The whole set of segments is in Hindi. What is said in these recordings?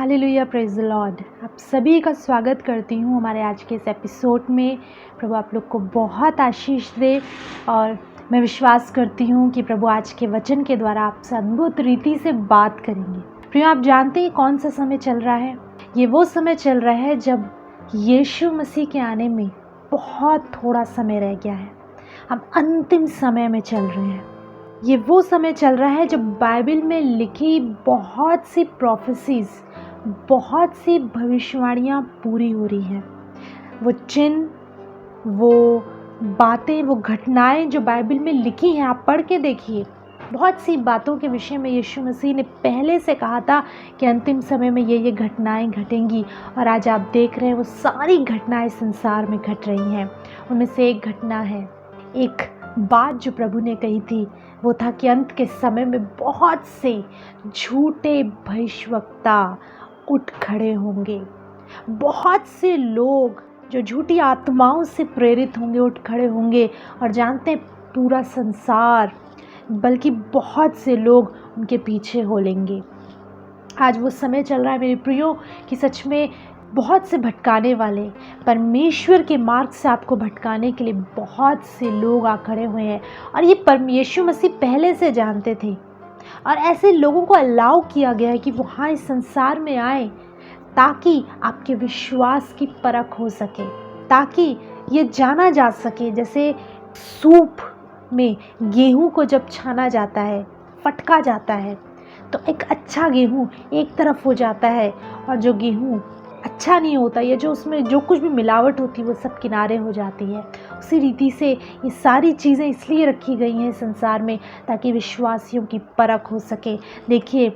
Hallelujah, praise the Lord. आप सभी का स्वागत करती हूँ हमारे आज के इस एपिसोड में। प्रभु आप लोग को बहुत आशीष दे और मैं विश्वास करती हूँ कि प्रभु आज के वचन के द्वारा आपसे अद्भुत रीति से बात करेंगे। प्रिय, आप जानते हैं कौन सा समय चल रहा है? ये वो समय चल रहा है जब यीशु मसीह के आने में बहुत थोड़ा समय रह गया है। हम अंतिम समय में चल रहे हैं। ये वो समय चल रहा है जब बाइबल में लिखी बहुत सी प्रोफेसीज, बहुत सी भविष्यवाणियाँ पूरी हो रही हैं। वो चिन्ह, वो बातें, वो घटनाएं जो बाइबल में लिखी हैं, आप पढ़ के देखिए। बहुत सी बातों के विषय में यीशु मसीह ने पहले से कहा था कि अंतिम समय में ये घटनाएं घटेंगी, और आज आप देख रहे हैं वो सारी घटनाएं संसार में घट रही हैं। उनमें से एक घटना है, एक बात जो प्रभु ने कही थी, वो था कि अंत के समय में बहुत से झूठे भविष्यवक्ता उठ खड़े होंगे। बहुत से लोग जो झूठी आत्माओं से प्रेरित होंगे उठ खड़े होंगे, और जानते हैं पूरा संसार, बल्कि बहुत से लोग उनके पीछे हो लेंगे। आज वो समय चल रहा है मेरे प्रियो कि सच में बहुत से भटकाने वाले, परमेश्वर के मार्ग से आपको भटकाने के लिए बहुत से लोग आ खड़े हुए हैं। और ये यीशु मसीह पहले से जानते थे, और ऐसे लोगों को अलाउ किया गया है कि वो हाँ इस संसार में आए, ताकि आपके विश्वास की परख हो सके, ताकि ये जाना जा सके। जैसे सूप में गेहूं को जब छाना जाता है, फटका जाता है, तो एक अच्छा गेहूं एक तरफ हो जाता है, और जो गेहूं अच्छा नहीं होता, या जो उसमें जो कुछ भी मिलावट होती है वो सब किनारे हो जाती है। उसी रीति से ये सारी चीज़ें इसलिए रखी गई हैं संसार में ताकि विश्वासियों की परख हो सके। देखिए,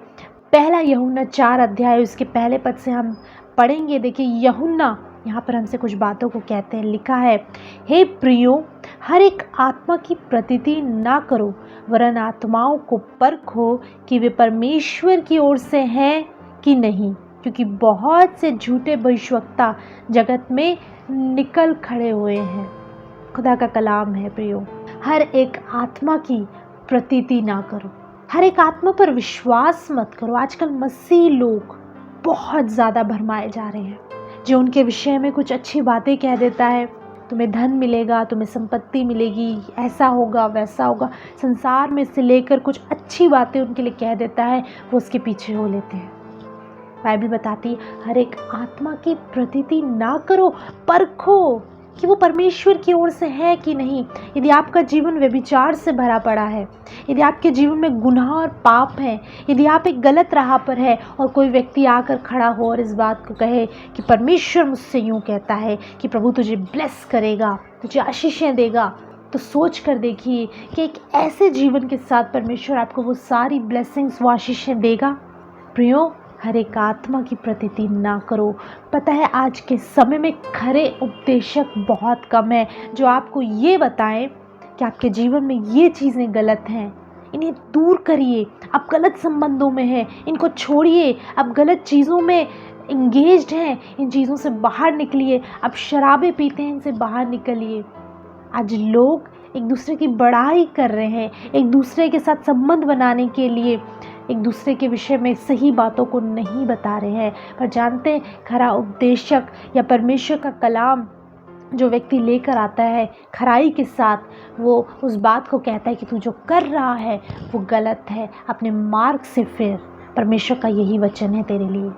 पहला यूहन्ना 4 अध्याय उसके पहले पद से हम पढ़ेंगे। देखिए, यूहन्ना यहाँ पर हमसे कुछ बातों को कहते हैं। लिखा है, हे प्रियो, हर एक आत्मा की प्रतीति ना करो, वरन आत्माओं को परखो कि वे परमेश्वर की ओर से हैं कि नहीं, क्योंकि बहुत से झूठे भविष्यवक्ता जगत में निकल खड़े हुए हैं। खुदा का कलाम है प्रियो, हर एक आत्मा की प्रतीति ना करो, हर एक आत्मा पर विश्वास मत करो। आजकल मसीह लोग बहुत ज़्यादा भरमाए जा रहे हैं। जो उनके विषय में कुछ अच्छी बातें कह देता है, तुम्हें धन मिलेगा, तुम्हें संपत्ति मिलेगी, ऐसा होगा वैसा होगा, संसार में से लेकर कुछ अच्छी बातें उनके लिए कह देता है, वो उसके पीछे हो लेते हैं। बाइबल बताती है हर एक आत्मा की प्रतीति ना करो, परखो कि वो परमेश्वर की ओर से है कि नहीं। यदि आपका जीवन व्यभिचार से भरा पड़ा है, यदि आपके जीवन में गुनाह और पाप है, यदि आप एक गलत राह पर है, और कोई व्यक्ति आकर खड़ा हो और इस बात को कहे कि परमेश्वर मुझसे यूँ कहता है कि प्रभु तुझे ब्लेस करेगा, तुझे आशीषें देगा, तो सोच कर देखिए कि एक ऐसे जीवन के साथ परमेश्वर आपको वो सारी ब्लेसिंग्स, वो आशीषें देगा। प्रियो, हर एक आत्मा की प्रतीति ना करो। पता है आज के समय में खरे उपदेशक बहुत कम है जो आपको ये बताएं कि आपके जीवन में ये चीज़ें गलत हैं, इन्हें दूर करिए। आप गलत संबंधों में हैं, इनको छोड़िए। आप गलत चीज़ों में इंगेज्ड हैं, इन चीज़ों से बाहर निकलिए। आप शराबें पीते हैं, इनसे बाहर निकलिए। आज लोग एक दूसरे की बड़ाई कर रहे हैं, एक दूसरे के साथ संबंध बनाने के लिए एक दूसरे के विषय में सही बातों को नहीं बता रहे हैं। पर जानते हैं, खरा उपदेशक या परमेश्वर का कलाम जो व्यक्ति लेकर आता है खराई के साथ, वो उस बात को कहता है कि तू जो कर रहा है वो गलत है, अपने मार्ग से फिर। परमेश्वर का यही वचन है तेरे लिए।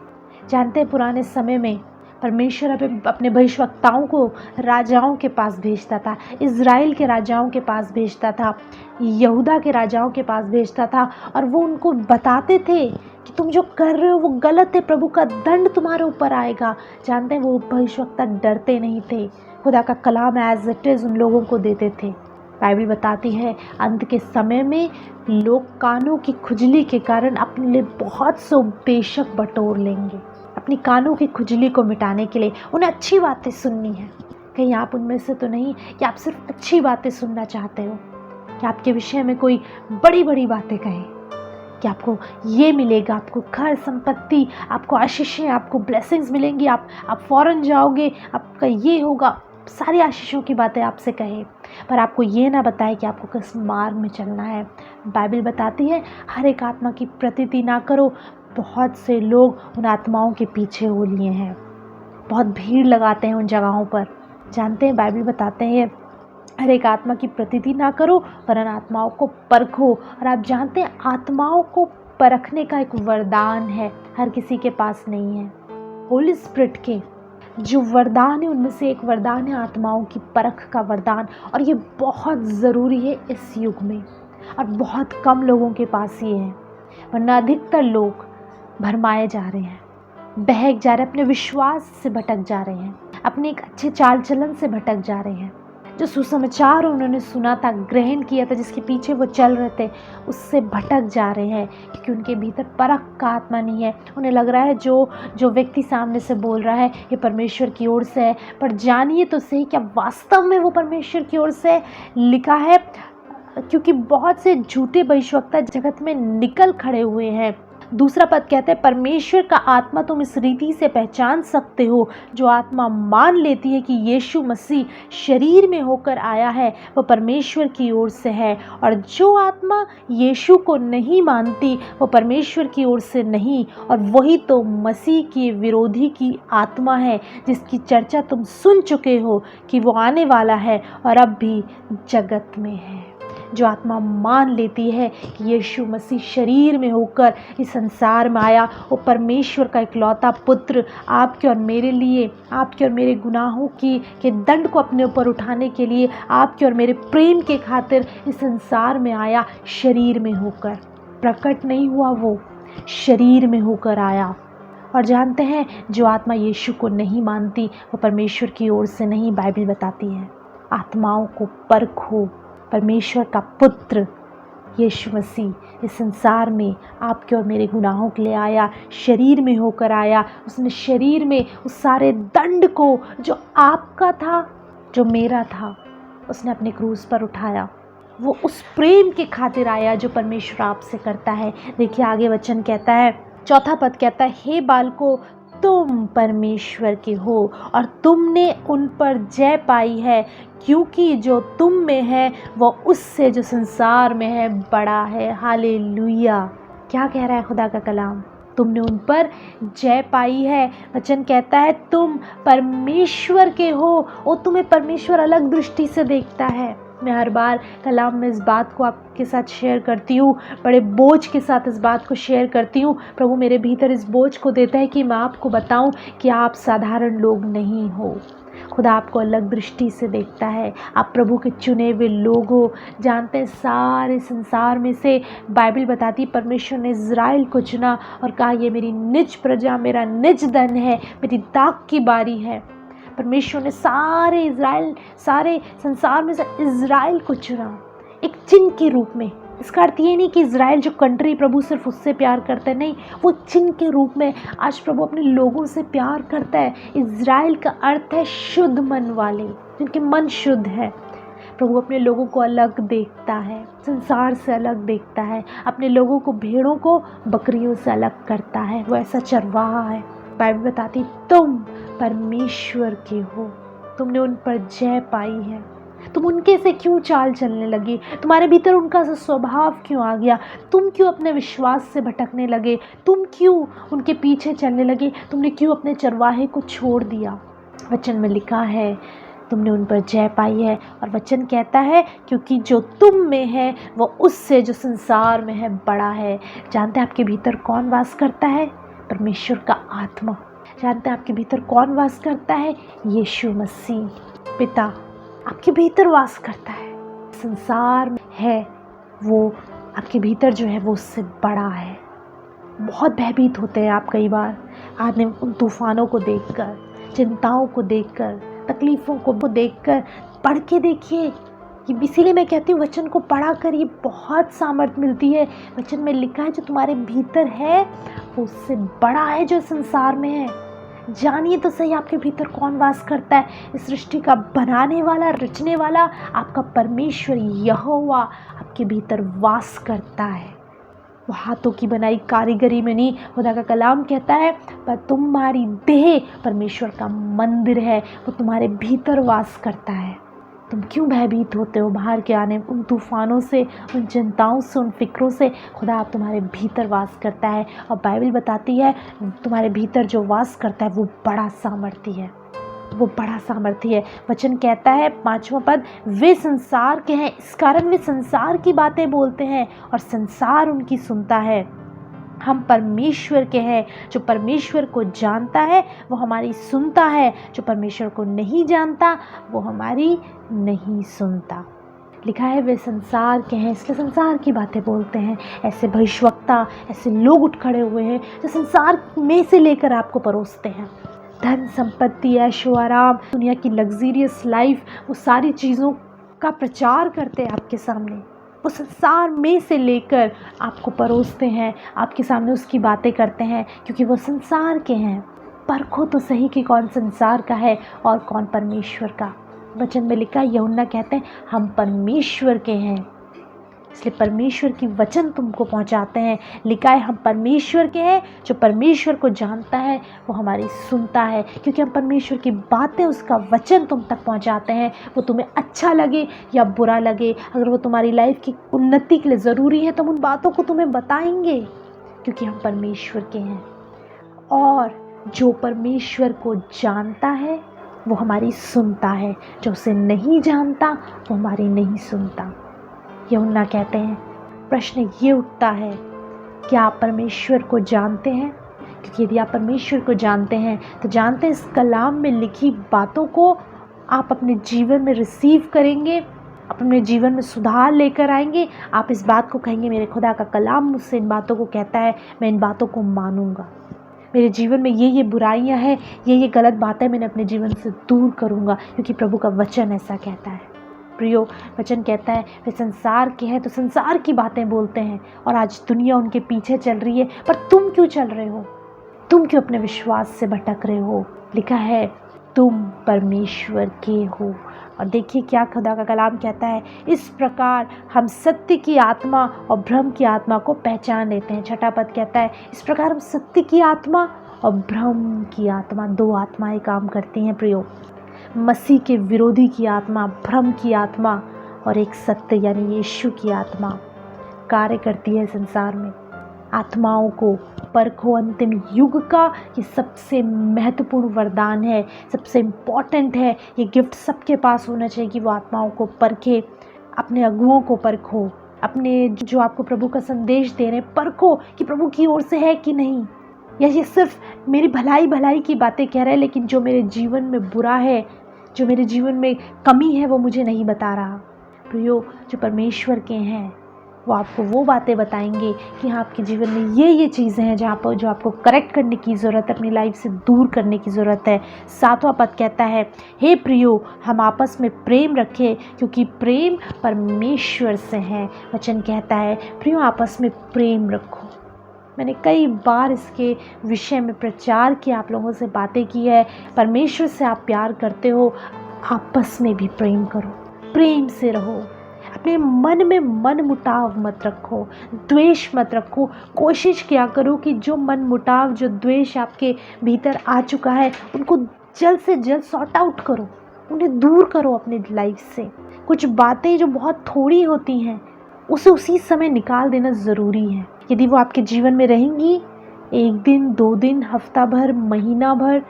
जानते हैं, पुराने समय में परमेश्वर अपने भविष्यवक्ताओं को राजाओं के पास भेजता था, इज़राइल के राजाओं के पास भेजता था, यहूदा के राजाओं के पास भेजता था, और वो उनको बताते थे कि तुम जो कर रहे हो वो गलत है, प्रभु का दंड तुम्हारे ऊपर आएगा। जानते हैं, वो भविष्यवक्ता डरते नहीं थे, खुदा का कलाम एज इट इज़ उन लोगों को देते थे। बाइबल बताती है अंत के समय में लोग कानों की खुजली के कारण अपने लिए बहुत से उपदेशक बटोर लेंगे। अपनी कानों की खुजली को मिटाने के लिए उन्हें अच्छी बातें सुननी है। कहीं आप उनमें से तो नहीं कि आप सिर्फ अच्छी बातें सुनना चाहते हो, कि आपके विषय में कोई बड़ी बड़ी बातें कहे कि आपको ये मिलेगा, आपको घर संपत्ति, आपको आशीषें, आपको ब्लेसिंग्स मिलेंगी, आप फॉरेन जाओगे, आपका ये होगा, सारी आशीषों की बातें आपसे कहे, पर आपको ये ना बताए कि आपको किस मार्ग में चलना है। बाइबल बताती है हर एक आत्मा की प्रतीति ना करो, बहुत से लोग उन आत्माओं के पीछे हो लिए हैं, बहुत भीड़ लगाते हैं उन जगहों पर। जानते हैं बाइबल बताते हैं हर एक आत्मा की प्रतीति ना करो वरन आत्माओं को परखो। और आप जानते हैं आत्माओं को परखने का एक वरदान है, हर किसी के पास नहीं है। होली स्पिरिट के जो वरदान है उनमें से एक वरदान है आत्माओं की परख का वरदान, और ये बहुत ज़रूरी है इस युग में, और बहुत कम लोगों के पास ये है। वरना अधिकतर लोग भरमाए जा रहे हैं, बहक जा रहे हैं, अपने विश्वास से भटक जा रहे हैं, अपने एक अच्छे चाल चलन से भटक जा रहे हैं। जो सुसमाचार उन्होंने सुना था, ग्रहण किया था, जिसके पीछे वो चल रहे थे, उससे भटक जा रहे हैं, क्योंकि उनके भीतर परख का आत्मा नहीं है। उन्हें लग रहा है जो व्यक्ति सामने से बोल रहा है ये परमेश्वर की ओर से है, पर जानिए तो सही क्या वास्तव में वो परमेश्वर की ओर से लिखा है। क्योंकि बहुत से झूठे भविष्यवक्ता जगत में निकल खड़े हुए हैं। दूसरा पद कहते हैं परमेश्वर का आत्मा तुम इस रीति से पहचान सकते हो, जो आत्मा मान लेती है कि यीशु मसीह शरीर में होकर आया है वो परमेश्वर की ओर से है, और जो आत्मा यीशु को नहीं मानती वो परमेश्वर की ओर से नहीं, और वही तो मसीह के विरोधी की आत्मा है, जिसकी चर्चा तुम सुन चुके हो कि वो आने वाला है और अब भी जगत में है। जो आत्मा मान लेती है कि यीशु मसीह शरीर में होकर इस संसार में आया, वो परमेश्वर का इकलौता पुत्र आपके और मेरे लिए, आपके और मेरे गुनाहों के दंड को अपने ऊपर उठाने के लिए, आपके और मेरे प्रेम के खातिर इस संसार में आया, शरीर में होकर। प्रकट नहीं हुआ, वो शरीर में होकर आया। और जानते हैं जो आत्मा यीशु को नहीं मानती वो परमेश्वर की ओर से नहीं, बाइबल बताती है। आत्माओं को परखो। परमेश्वर का पुत्र यीशु मसीह इस संसार में आपके और मेरे गुनाहों के लिए आया, शरीर में होकर आया। उसने शरीर में उस सारे दंड को जो आपका था, जो मेरा था, उसने अपने क्रूस पर उठाया। वो उस प्रेम के खातिर आया जो परमेश्वर आपसे करता है। देखिए आगे वचन कहता है, चौथा पद कहता है, हे बालकों तुम परमेश्वर के हो और तुमने उन पर जय पाई है, क्योंकि जो तुम में है वो उससे जो संसार में है बड़ा है। हालेलुया। क्या कह रहा है खुदा का कलाम? तुमने उन पर जय पाई है। वचन कहता है तुम परमेश्वर के हो, और तुम्हें परमेश्वर अलग दृष्टि से देखता है। मैं हर बार कलाम में इस बात को आपके साथ शेयर करती हूँ, बड़े बोझ के साथ इस बात को शेयर करती हूँ। प्रभु मेरे भीतर इस बोझ को देता है कि मैं आपको बताऊँ कि आप साधारण लोग नहीं हो। खुदा आपको अलग दृष्टि से देखता है। आप प्रभु के चुने हुए लोग हो। जानते हैं सारे संसार में से बाइबल बताती है परमेश्वर ने इज़राइल को चुना और कहा ये मेरी निज प्रजा, मेरा निज धन है, मेरी दाख की बारी है। परमेश्वर ने सारे संसार में से इज़राइल को चुना एक चिन्ह के रूप में। इसका अर्थ ये नहीं कि इज़राइल जो कंट्री प्रभु सिर्फ उससे प्यार करता है, नहीं, वो चिन्ह के रूप में आज प्रभु अपने लोगों से प्यार करता है। इज़राइल का अर्थ है शुद्ध मन वाले, जिनके मन शुद्ध है। प्रभु अपने लोगों को अलग देखता है, संसार से अलग देखता है, अपने लोगों को, भेड़ों को बकरियों से अलग करता है। वो ऐसा चरवाहा है। बाइबल बताती तुम परमेश्वर के हो, तुमने उन पर जय पाई है। तुम उनके से क्यों चाल चलने लगे? तुम्हारे भीतर उनका स्वभाव क्यों आ गया? तुम क्यों अपने विश्वास से भटकने लगे? तुम क्यों उनके पीछे चलने लगे? तुमने क्यों अपने चरवाहे को छोड़ दिया? वचन में लिखा है तुमने उन पर जय पाई है, और वचन कहता है क्योंकि जो तुम में है वो उससे जो संसार में है बड़ा है। जानते हैं आपके भीतर कौन वास करता है? परमेश्वर का आत्मा। जानते हैं आपके भीतर कौन वास करता है? यीशु मसीह पिता आपके भीतर वास करता है। संसार में है वो आपके भीतर जो है वो उससे बड़ा है। बहुत भयभीत होते हैं आप कई बार आने उन तूफानों को देखकर, चिंताओं को देखकर, तकलीफ़ों को देखकर। पढ़ के देखिए, ये इसीलिए मैं कहती हूँ वचन को पढ़ा कर ये बहुत सामर्थ मिलती है। वचन में लिखा है जो तुम्हारे भीतर है वो उससे बड़ा है जो संसार में है। जानिए तो सही आपके भीतर कौन वास करता है। इस सृष्टि का बनाने वाला, रचने वाला आपका परमेश्वर यहोवा आपके भीतर वास करता है। वो हाथों की बनाई कारीगरी में नहीं, खुदा का कलाम कहता है पर तुम्हारी देह परमेश्वर का मंदिर है, वो तुम्हारे भीतर वास करता है। तुम क्यों भयभीत होते हो बाहर के आने उन तूफ़ानों से, उन चिंताओं से, उन फ़िक्रों से? खुदा आप तुम्हारे भीतर वास करता है, और बाइबल बताती है तुम्हारे भीतर जो वास करता है वो बड़ा सामर्थी है, वो बड़ा सामर्थी है। वचन कहता है 5वां पद, वे संसार के हैं, इस कारण वे संसार की बातें बोलते हैं और संसार उनकी सुनता है। हम परमेश्वर के हैं, जो परमेश्वर को जानता है वो हमारी सुनता है, जो परमेश्वर को नहीं जानता वो हमारी नहीं सुनता। लिखा है वे संसार के हैं, इसलिए संसार की बातें बोलते हैं। ऐसे भविष्यवक्ता, ऐसे लोग उठ खड़े हुए हैं जो संसार में से लेकर आपको परोसते हैं। धन संपत्ति, ऐशो आराम, दुनिया की लग्जरियस लाइफ, वो सारी चीज़ों का प्रचार करते हैं आपके सामने। वो संसार में से लेकर आपको परोसते हैं, आपके सामने उसकी बातें करते हैं, क्योंकि वो संसार के हैं। परखो तो सही कि कौन संसार का है और कौन परमेश्वर का। वचन में लिखा, यूहन्ना कहते हैं हम परमेश्वर के हैं, इसलिए परमेश्वर की वचन तुमको पहुंचाते हैं। लिखा है हम परमेश्वर के हैं, जो परमेश्वर को जानता है वो हमारी सुनता है, क्योंकि हम परमेश्वर की बातें, उसका वचन तुम तक पहुंचाते हैं। वो तुम्हें अच्छा लगे या बुरा लगे, अगर वो तुम्हारी लाइफ की उन्नति के लिए ज़रूरी है तो हम उन बातों को तुम्हें बताएंगे, क्योंकि हम परमेश्वर के हैं। और जो परमेश्वर को जानता है वो हमारी सुनता है, जो उसे नहीं जानता वो हमारी नहीं सुनता। यूहन्ना कहते हैं, प्रश्न ये उठता है, क्या आप परमेश्वर को जानते हैं? क्योंकि यदि आप परमेश्वर को जानते हैं तो जानते हैं इस कलाम में लिखी बातों को आप अपने जीवन में रिसीव करेंगे, अपने जीवन में सुधार लेकर आएंगे। आप इस बात को कहेंगे, मेरे खुदा का कलाम मुझसे इन बातों को कहता है, मैं इन बातों को मानूंगा। मेरे जीवन में ये बुराइयां हैं, ये गलत बातें मैंने अपने जीवन से दूर करूंगा, क्योंकि प्रभु का वचन ऐसा कहता है। प्रियो, वचन कहता है वे संसार के हैं तो संसार की बातें बोलते हैं, और आज दुनिया उनके पीछे चल रही है। पर तुम क्यों चल रहे हो? तुम क्यों अपने विश्वास से भटक रहे हो? लिखा है तुम परमेश्वर के हो। और देखिए क्या खुदा का कलाम कहता है, इस प्रकार हम सत्य की आत्मा और भ्रम की आत्मा को पहचान लेते हैं। 6वां पद कहता है, इस प्रकार हम सत्य की आत्मा और भ्रम की आत्मा, 2 आत्माएं काम करती हैं प्रियो। मसीह के विरोधी की आत्मा, भ्रम की आत्मा, और एक सत्य यानी यीशु की आत्मा कार्य करती है संसार में। आत्माओं को परखो, अंतिम युग का ये सबसे महत्वपूर्ण वरदान है, सबसे इम्पॉर्टेंट है। ये गिफ्ट सबके पास होना चाहिए कि वो आत्माओं को परखे, अपने अगुओं को परखो, अपने जो आपको प्रभु का संदेश दे रहे हैं परखो कि प्रभु की ओर से है कि नहीं, या ये सिर्फ मेरी भलाई की बातें कह रहे हैं, लेकिन जो मेरे जीवन में बुरा है, जो मेरे जीवन में कमी है वो मुझे नहीं बता रहा। प्रियो, जो परमेश्वर के हैं वो आपको वो बातें बताएंगे कि हाँ, आपके जीवन में ये चीज़ें हैं जहाँ पर जो आपको करेक्ट करने की ज़रूरत है, अपनी लाइफ से दूर करने की ज़रूरत है। 7वां पद कहता है, हे प्रियो, हम आपस में प्रेम रखें, क्योंकि प्रेम परमेश्वर से है। वचन कहता है प्रियो, आपस में प्रेम रखो। मैंने कई बार इसके विषय में प्रचार किया, आप लोगों से बातें की है। परमेश्वर से आप प्यार करते हो, आपस में भी प्रेम करो, प्रेम से रहो। अपने मन में मन मुटाव मत रखो, द्वेष मत रखो। कोशिश किया करो कि जो मन मुटाव, जो द्वेष आपके भीतर आ चुका है, उनको जल्द से जल्द सॉर्ट आउट करो, उन्हें दूर करो अपनी लाइफ से। कुछ बातें जो बहुत थोड़ी होती हैं उसे उसी समय निकाल देना ज़रूरी है। यदि वो आपके जीवन में रहेंगी, 1 दिन, 2 दिन, हफ्ता भर, महीना भर,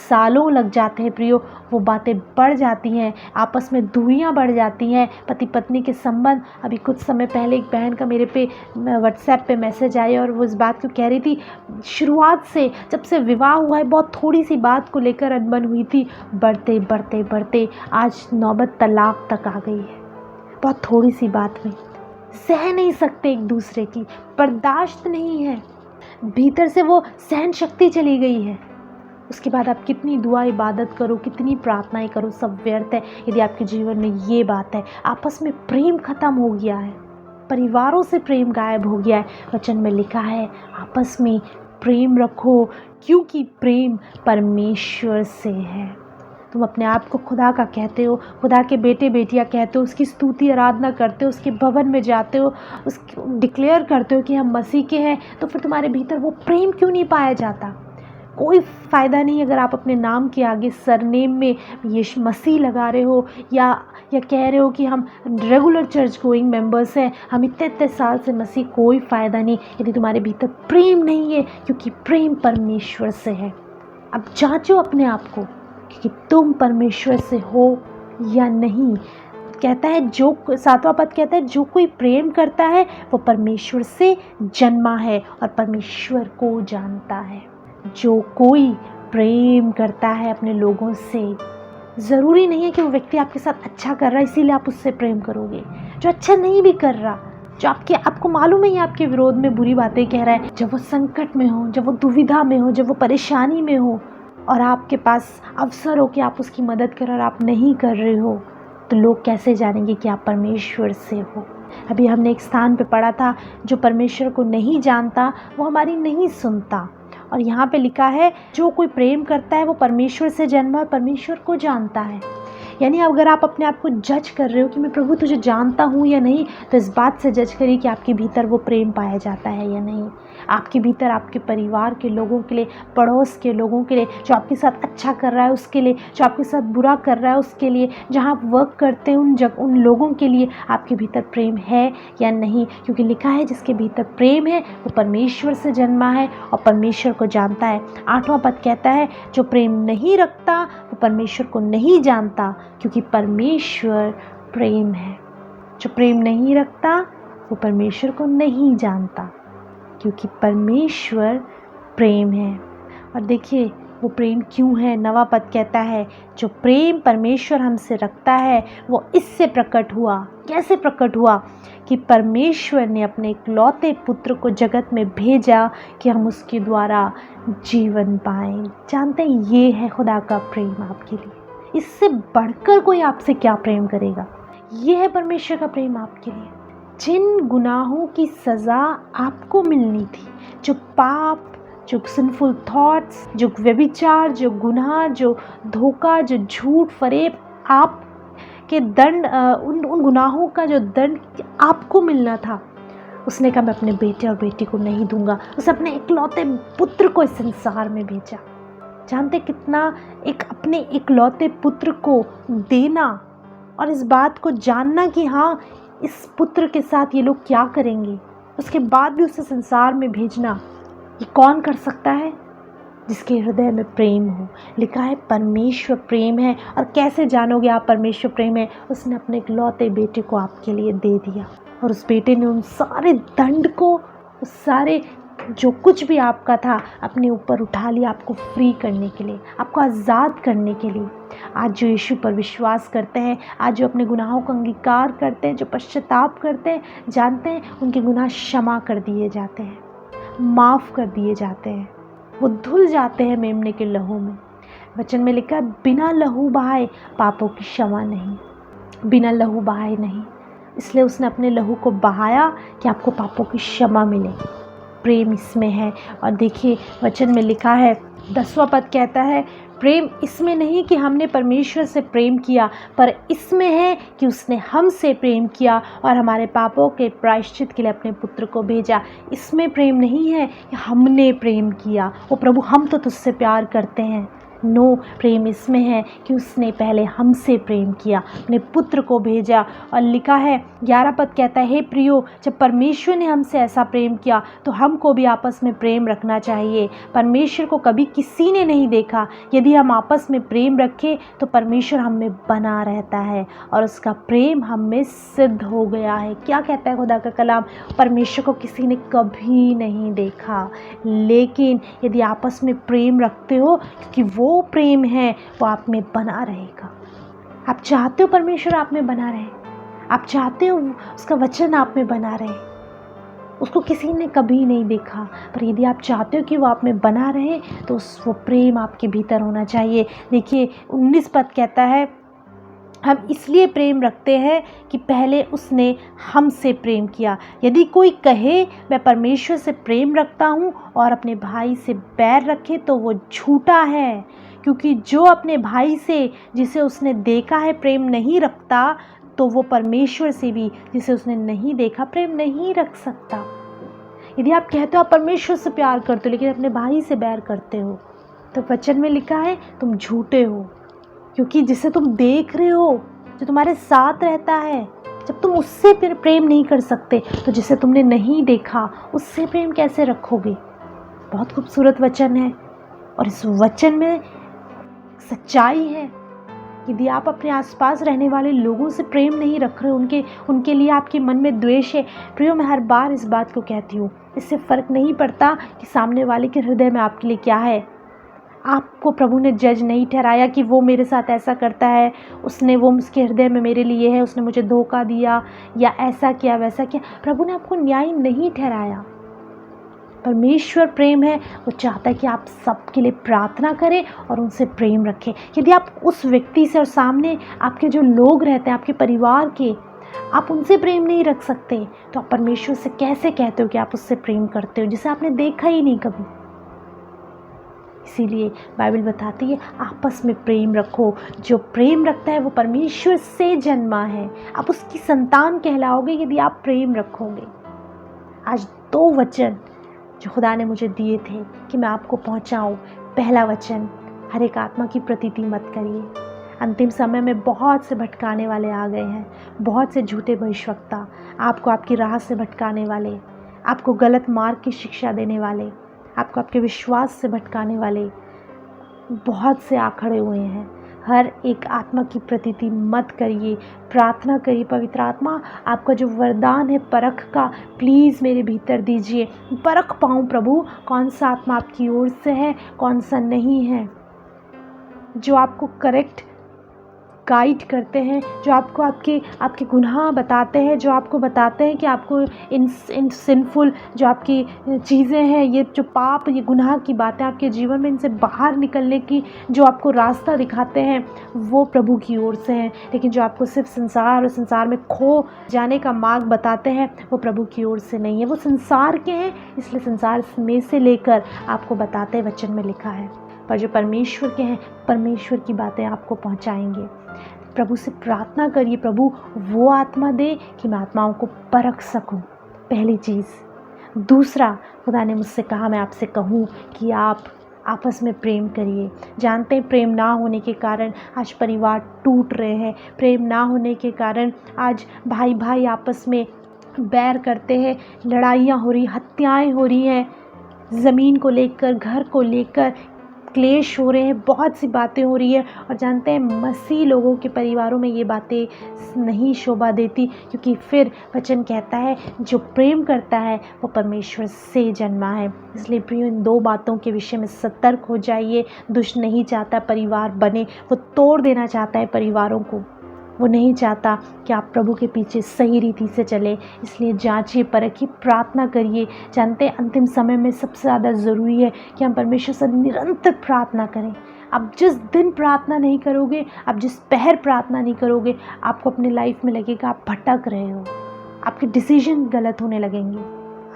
सालों लग जाते हैं प्रियो, वो बातें बढ़ जाती हैं, आपस में दूरियां बढ़ जाती हैं। पति पत्नी के संबंध, अभी कुछ समय पहले एक बहन का मेरे पे व्हाट्सएप पे मैसेज आया और वो इस बात को कह रही थी, शुरुआत से जब से विवाह हुआ है बहुत थोड़ी सी बात को लेकर अनबन हुई थी, बढ़ते बढ़ते बढ़ते आज नौबत तलाक तक आ गई है। बहुत थोड़ी सी बात में सह नहीं सकते एक दूसरे की, बर्दाश्त नहीं है, भीतर से वो सहन शक्ति चली गई है। उसके बाद आप कितनी दुआ इबादत करो, कितनी प्रार्थनाएं करो, सब व्यर्थ है यदि आपके जीवन में ये बात है। आपस में प्रेम खत्म हो गया है, परिवारों से प्रेम गायब हो गया है। वचन में लिखा है आपस में प्रेम रखो, क्योंकि प्रेम परमेश्वर से है। तुम अपने आप को खुदा का कहते हो, खुदा के बेटे बेटियां कहते हो, उसकी स्तुति आराधना करते हो, उसके भवन में जाते हो, उसको डिक्लेयर करते हो कि हम मसीह के हैं, तो फिर तुम्हारे भीतर वो प्रेम क्यों नहीं पाया जाता? कोई फ़ायदा नहीं अगर आप अपने नाम के आगे सरनेम में यीशु मसीह लगा रहे हो या कह रहे हो कि हम रेगुलर चर्च गोइंग मेंबर्स हैं, हम इतने साल से मसीह। कोई फ़ायदा नहीं यदि तुम्हारे भीतर प्रेम नहीं है, क्योंकि प्रेम परमेश्वर से है। अब जांचो अपने आप को कि तुम परमेश्वर से हो या नहीं। कहता है जो 7वां पद कहता है जो कोई प्रेम करता है वो परमेश्वर से जन्मा है और परमेश्वर को जानता है। जो कोई प्रेम करता है अपने लोगों से, ज़रूरी नहीं है कि वो व्यक्ति आपके साथ अच्छा कर रहा है इसीलिए आप उससे प्रेम करोगे। जो अच्छा नहीं भी कर रहा, जो आपको मालूम है आपके विरोध में बुरी बातें कह रहा है, जब वो संकट में हो, जब वो दुविधा में हो, जब वो परेशानी में हो और आपके पास अवसर हो कि आप उसकी मदद करें और आप नहीं कर रहे हो, तो लोग कैसे जानेंगे कि आप परमेश्वर से हो। अभी हमने एक स्थान पे पढ़ा था, जो परमेश्वर को नहीं जानता वो हमारी नहीं सुनता। और यहाँ पे लिखा है जो कोई प्रेम करता है वो परमेश्वर से जन्मा और परमेश्वर को जानता है। यानी अगर आप अपने आप को जज कर रहे हो कि मैं प्रभु तुझे जानता हूँ या नहीं, तो इस बात से जज करिए कि आपके भीतर वो प्रेम पाया जाता है या नहीं। आपके भीतर आपके परिवार के लोगों के लिए, पड़ोस के लोगों के लिए, जो आपके साथ अच्छा कर रहा है उसके लिए, जो आपके साथ बुरा कर रहा है उसके लिए, जहाँ आप वर्क करते हैं उन लोगों के लिए आपके भीतर प्रेम है या नहीं। क्योंकि लिखा है जिसके भीतर प्रेम है वो परमेश्वर से जन्मा है और परमेश्वर को जानता है। 8वां पद कहता है जो प्रेम नहीं रखता वो परमेश्वर को नहीं जानता, क्योंकि परमेश्वर प्रेम है। जो प्रेम नहीं रखता वो परमेश्वर को नहीं जानता, क्योंकि परमेश्वर प्रेम है। और देखिए वो प्रेम क्यों है। 9वां पद कहता है जो प्रेम परमेश्वर हमसे रखता है वो इससे प्रकट हुआ। कैसे प्रकट हुआ? कि परमेश्वर ने अपने इकलौते पुत्र को जगत में भेजा कि हम उसके द्वारा जीवन पाएं। जानते हैं ये है खुदा का प्रेम आपके लिए। इससे बढ़कर कोई आपसे क्या प्रेम करेगा? ये है परमेश्वर का प्रेम आपके लिए। जिन गुनाहों की सज़ा आपको मिलनी थी, जो पाप, जो सिंफुल थॉट्स, जो व्यभिचार, जो गुनाह, जो धोखा, जो झूठ फरेब, आप के दंड, उन गुनाहों का जो दंड आपको मिलना था, उसने कहा मैं अपने बेटे और बेटी को नहीं दूंगा। उसने अपने इकलौते पुत्र को इस संसार में भेजा। जानते कितना एक अपने इकलौते पुत्र को देना और इस बात को जानना कि हाँ इस पुत्र के साथ ये लोग क्या करेंगे, उसके बाद भी उसे संसार में भेजना, ये कौन कर सकता है? जिसके हृदय में प्रेम हो। लिखा है परमेश्वर प्रेम है। और कैसे जानोगे आप परमेश्वर प्रेम है? उसने अपने इकलौते बेटे को आपके लिए दे दिया और उस बेटे ने उन सारे दंड को, उस सारे जो कुछ भी आपका था अपने ऊपर उठा लिया, आपको फ्री करने के लिए, आपको आज़ाद करने के लिए। आज जो यीशु पर विश्वास करते हैं, आज जो अपने गुनाहों का अंगीकार करते हैं, जो पश्चाताप करते हैं, जानते हैं उनके गुनाह क्षमा कर दिए जाते हैं, माफ़ कर दिए जाते हैं, वो धुल जाते हैं मेमने के लहू में। वचन में लिखा है बिना लहू बहाए पापों की क्षमा नहीं, बिना लहू बहाए नहीं। इसलिए उसने अपने लहू को बहाया कि आपको पापों की क्षमा मिले। प्रेम इसमें है। और देखिए वचन में लिखा है 10वां पद कहता है प्रेम इसमें नहीं कि हमने परमेश्वर से प्रेम किया, पर इसमें है कि उसने हमसे प्रेम किया और हमारे पापों के प्रायश्चित के लिए अपने पुत्र को भेजा। इसमें प्रेम नहीं है कि हमने प्रेम किया, वो प्रभु हम तो तुझसे प्यार करते हैं। नो, प्रेम इसमें है कि उसने पहले हमसे प्रेम किया, अपने पुत्र को भेजा। और लिखा है 11 पद कहता है हे प्रियो, जब परमेश्वर ने हमसे ऐसा प्रेम किया तो हमको भी आपस में प्रेम रखना चाहिए। परमेश्वर को कभी किसी ने नहीं देखा। यदि हम आपस में प्रेम रखें तो परमेश्वर हम में बना रहता है और उसका प्रेम हम में सिद्ध हो गया है। क्या कहता है खुदा का कलाम? परमेश्वर को किसी ने कभी नहीं देखा, लेकिन यदि आपस में प्रेम रखते हो, क्योंकि वो प्रेम है, वो आप में बना रहेगा। आप चाहते हो परमेश्वर आप में बना रहे, आप चाहते हो उसका वचन आप में बना रहे। उसको किसी ने कभी नहीं देखा, पर यदि आप चाहते हो कि वो आप में बना रहे तो वो प्रेम आपके भीतर होना चाहिए। देखिए 19 पद कहता है हम इसलिए प्रेम रखते हैं कि पहले उसने हमसे प्रेम किया। यदि कोई कहे मैं परमेश्वर से प्रेम रखता हूँ और अपने भाई से बैर रखे तो वो झूठा है, क्योंकि जो अपने भाई से जिसे उसने देखा है प्रेम नहीं रखता, तो वो परमेश्वर से भी जिसे उसने नहीं देखा प्रेम नहीं रख सकता। यदि आप कहते हो आप परमेश्वर से प्यार करते हो लेकिन अपने भाई से बैर करते हो, तो वचन में लिखा है तुम झूठे हो, क्योंकि जिसे तुम देख रहे हो, जो तुम्हारे साथ रहता है, जब तुम उससे फिर प्रेम नहीं कर सकते तो जिसे तुमने नहीं देखा उससे प्रेम कैसे रखोगे। बहुत खूबसूरत वचन है और इस वचन में सच्चाई है। यदि आप अपने आसपास रहने वाले लोगों से प्रेम नहीं रख रहे, उनके लिए आपके मन में द्वेष है, प्रियो मैं हर बार इस बात को कहती हूँ, इससे फ़र्क नहीं पड़ता कि सामने वाले के हृदय में आपके लिए क्या है। आपको प्रभु ने जज नहीं ठहराया कि वो मेरे साथ ऐसा करता है, वो उसके हृदय में मेरे लिए है, उसने मुझे धोखा दिया या ऐसा किया वैसा किया। प्रभु ने आपको न्यायी नहीं ठहराया। परमेश्वर प्रेम है, वो चाहता है कि आप सबके लिए प्रार्थना करें और उनसे प्रेम रखें। यदि आप उस व्यक्ति से और सामने आपके जो लोग रहते हैं, आपके परिवार के, आप उनसे प्रेम नहीं रख सकते तो आप परमेश्वर से कैसे कहते हो कि आप उससे प्रेम करते हो जिसे आपने देखा ही नहीं कभी। इसीलिए बाइबल बताती है आपस में प्रेम रखो, जो प्रेम रखता है वो परमेश्वर से जन्मा है। आप उसकी संतान कहलाओगे यदि आप प्रेम रखोगे। आज 2 वचन जो खुदा ने मुझे दिए थे कि मैं आपको पहुंचाऊं। पहला वचन, हर एक आत्मा की प्रतीति मत करिए। अंतिम समय में बहुत से भटकाने वाले आ गए हैं, बहुत से झूठे भविष्यवक्ता आपको आपकी राह से भटकाने वाले, आपको गलत मार्ग की शिक्षा देने वाले, आपको आपके विश्वास से भटकाने वाले बहुत से आ खड़े हुए हैं। हर एक आत्मा की प्रतीति मत करिए, प्रार्थना करिए, पवित्र आत्मा आपका जो वरदान है परख का प्लीज़ मेरे भीतर दीजिए। परख पाऊँ प्रभु कौन सा आत्मा आपकी ओर से है, कौन सा नहीं है, जो आपको करेक्ट गाइड करते हैं, जो आपको आपके गुनाह बताते हैं, जो आपको बताते हैं कि आपको इन सिंफुल जो आपकी चीज़ें हैं, ये जो पाप, ये गुनाह की बातें आपके जीवन में, इनसे बाहर निकलने की जो आपको रास्ता दिखाते हैं वो प्रभु की ओर से हैं। लेकिन जो आपको सिर्फ संसार और संसार में खो जाने का मार्ग बताते हैं वो प्रभु की ओर से नहीं है, वो संसार के हैं, इसलिए संसार में से लेकर आपको बताते हैं, वचन में लिखा है। पर जो परमेश्वर के हैं, परमेश्वर की बातें आपको पहुंचाएंगे। प्रभु से प्रार्थना करिए, प्रभु वो आत्मा दे कि मैं आत्माओं को परख सकूं, पहली चीज़। दूसरा, खुदा ने मुझसे कहा मैं आपसे कहूं कि आप आपस में प्रेम करिए। जानते हैं प्रेम ना होने के कारण आज परिवार टूट रहे हैं, प्रेम ना होने के कारण आज भाई भाई आपस में बैर करते हैं, लड़ाइयाँ हो रही, हत्याएँ हो रही हैं, ज़मीन को लेकर, घर को लेकर क्लेश हो रहे हैं, बहुत सी बातें हो रही है। और जानते हैं मसीह लोगों के परिवारों में ये बातें नहीं शोभा देती, क्योंकि फिर वचन कहता है जो प्रेम करता है वो परमेश्वर से जन्मा है। इसलिए प्रियो इन 2 बातों के विषय में सतर्क हो जाइए। दुष्ट नहीं चाहता परिवार बने, वो तोड़ देना चाहता है परिवारों को। वो नहीं चाहता कि आप प्रभु के पीछे सही रीति से चले। इसलिए जांचिए, परखिए, प्रार्थना करिए। जानते हैं अंतिम समय में सबसे ज़्यादा ज़रूरी है कि हम परमेश्वर से निरंतर प्रार्थना करें। आप जिस दिन प्रार्थना नहीं करोगे, आप जिस पहर प्रार्थना नहीं करोगे, आपको अपने लाइफ में लगेगा आप भटक रहे हो, आपके डिसीजन गलत होने लगेंगे,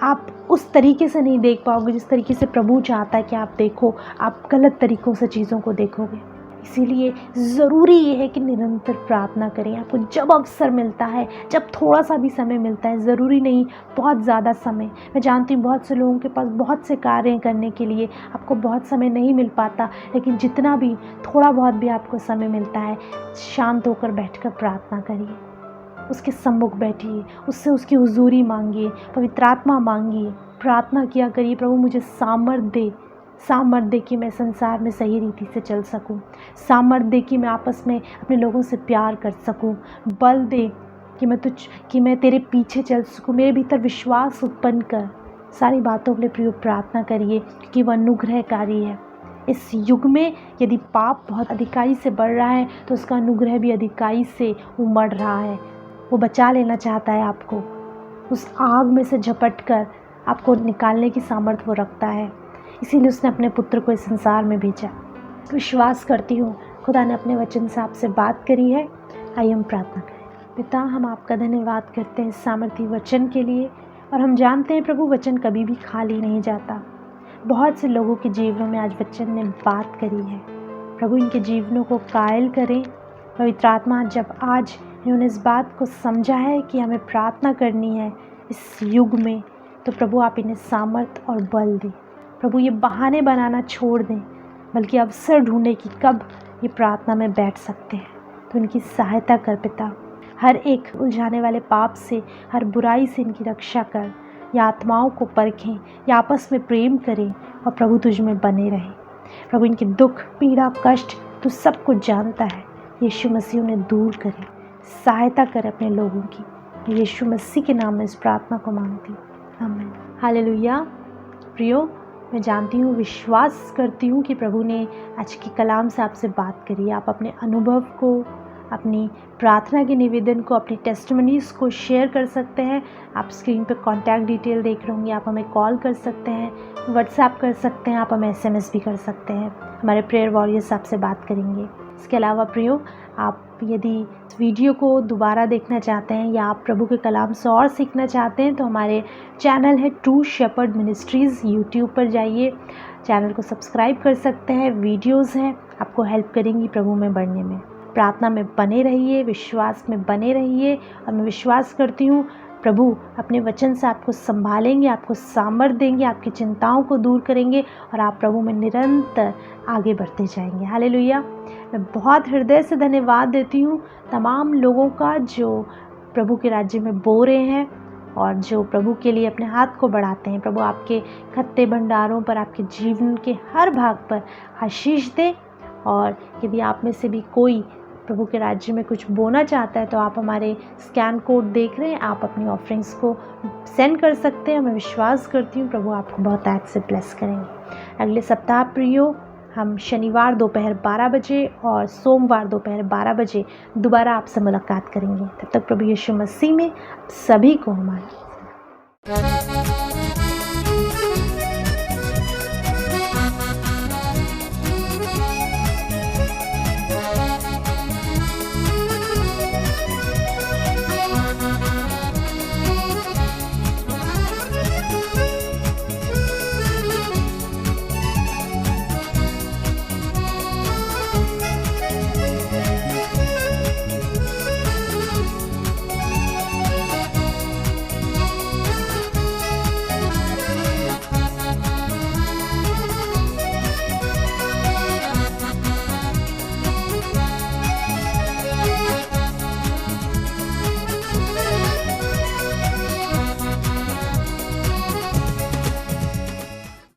आप उस तरीके से नहीं देख पाओगे जिस तरीके से प्रभु चाहता है कि आप देखो। आप गलत तरीक़ों से चीज़ों को देखोगे। इसीलिए ज़रूरी ये है कि निरंतर प्रार्थना करें। आपको जब अवसर मिलता है, जब थोड़ा सा भी समय मिलता है, ज़रूरी नहीं बहुत ज़्यादा समय। मैं जानती हूँ बहुत से लोगों के पास बहुत से कार्य करने के लिए आपको बहुत समय नहीं मिल पाता, लेकिन जितना भी थोड़ा बहुत भी आपको समय मिलता है, शांत होकर बैठकर प्रार्थना करिए, उसके सम्मुख बैठिए, उससे उसकी हुजूरी मांगिए, पवित्र आत्मा मांगिए, प्रार्थना किया करिए, प्रभु मुझे सामर्थ दे कि मैं संसार में सही रीति से चल सकूं, सामर्थ दे कि मैं आपस में अपने लोगों से प्यार कर सकूं, बल दे कि मैं तेरे पीछे चल सकूं, मेरे भीतर विश्वास उत्पन्न कर। सारी बातों के लिए प्रिय प्रार्थना करिए, क्योंकि वह अनुग्रहकारी है। इस युग में यदि पाप बहुत अधिकाई से बढ़ रहा है तो उसका अनुग्रह भी अधिकाई से उमड़ रहा है। वो बचा लेना चाहता है आपको, उस आग में से झपट कर आपको निकालने की सामर्थ्य वो रखता है। इसीलिए उसने अपने पुत्र को इस संसार में भेजा। विश्वास करती हूँ खुदा ने अपने वचन से आपसे बात करी है। आइए हम प्रार्थना करें। पिता, हम आपका धन्यवाद करते हैं सामर्थी वचन के लिए, और हम जानते हैं प्रभु वचन कभी भी खाली नहीं जाता। बहुत से लोगों के जीवनों में आज वचन ने बात करी है। प्रभु इनके जीवनों को कायल करें। पवित्र आत्मा जब आज इन्होंने इस बात को समझा है कि हमें प्रार्थना करनी है इस युग में, तो प्रभु आप इन्हें सामर्थ और बल दें। प्रभु ये बहाने बनाना छोड़ दें, बल्कि अवसर ढूंढे कि कब ये प्रार्थना में बैठ सकते हैं। तो इनकी सहायता कर पिता, हर एक उलझाने वाले पाप से, हर बुराई से इनकी रक्षा कर। या आत्माओं को परखें, या आपस में प्रेम करें और प्रभु तुझ में बने रहें। प्रभु इनके दुख, पीड़ा, कष्ट तू सब कुछ जानता है। यीशु मसीह उन्हें दूर करे, सहायता कर अपने लोगों की। यीशु मसीह के नाम में इस प्रार्थना को मांगती हूँ, आमीन। हालेलुया। प्रियो, मैं जानती हूँ, विश्वास करती हूँ कि प्रभु ने आज के कलाम से आपसे बात करी। आप अपने अनुभव को, अपनी प्रार्थना के निवेदन को, अपनी टेस्टिमनीज़ को शेयर कर सकते हैं। आप स्क्रीन पर कॉन्टैक्ट डिटेल देख रहे होंगे। आप हमें कॉल कर सकते हैं, व्हाट्सएप कर सकते हैं, आप हमें SMS भी कर सकते हैं। हमारे प्रेयर वॉरियर्स आपसे बात करेंगे। इसके अलावा प्रियो, आप यदि इस वीडियो को दोबारा देखना चाहते हैं या आप प्रभु के कलाम से और सीखना चाहते हैं, तो हमारे चैनल है ट्रू शेपर्ड मिनिस्ट्रीज़, यूट्यूब पर जाइए, चैनल को सब्सक्राइब कर सकते हैं। वीडियोज़ हैं, आपको हेल्प करेंगी प्रभु में बढ़ने में। प्रार्थना में बने रहिए, विश्वास में बने रहिए, और मैं विश्वास करती हूँ प्रभु अपने वचन से आपको संभालेंगे, आपको सामर्थ देंगे, आपकी चिंताओं को दूर करेंगे और आप प्रभु में निरंतर आगे बढ़ते जाएंगे। हालेलुया। मैं बहुत हृदय से धन्यवाद देती हूँ तमाम लोगों का जो प्रभु के राज्य में बो रहे हैं और जो प्रभु के लिए अपने हाथ को बढ़ाते हैं। प्रभु आपके खत्ते भंडारों पर, आपके जीवन के हर भाग पर आशीष दे। और यदि आप में से भी कोई प्रभु के राज्य में कुछ बोना चाहता है, तो आप हमारे स्कैन कोड देख रहे हैं, आप अपनी ऑफरिंग्स को सेंड कर सकते हैं। मैं विश्वास करती हूँ प्रभु आपको बहुत ऐड से ब्लेस करेंगे। अगले सप्ताह प्रियो, हम शनिवार दोपहर 12 बजे और सोमवार दोपहर 12 बजे दोबारा आपसे मुलाकात करेंगे। तब तक प्रभु यीशु मसीह में सभी को हमारा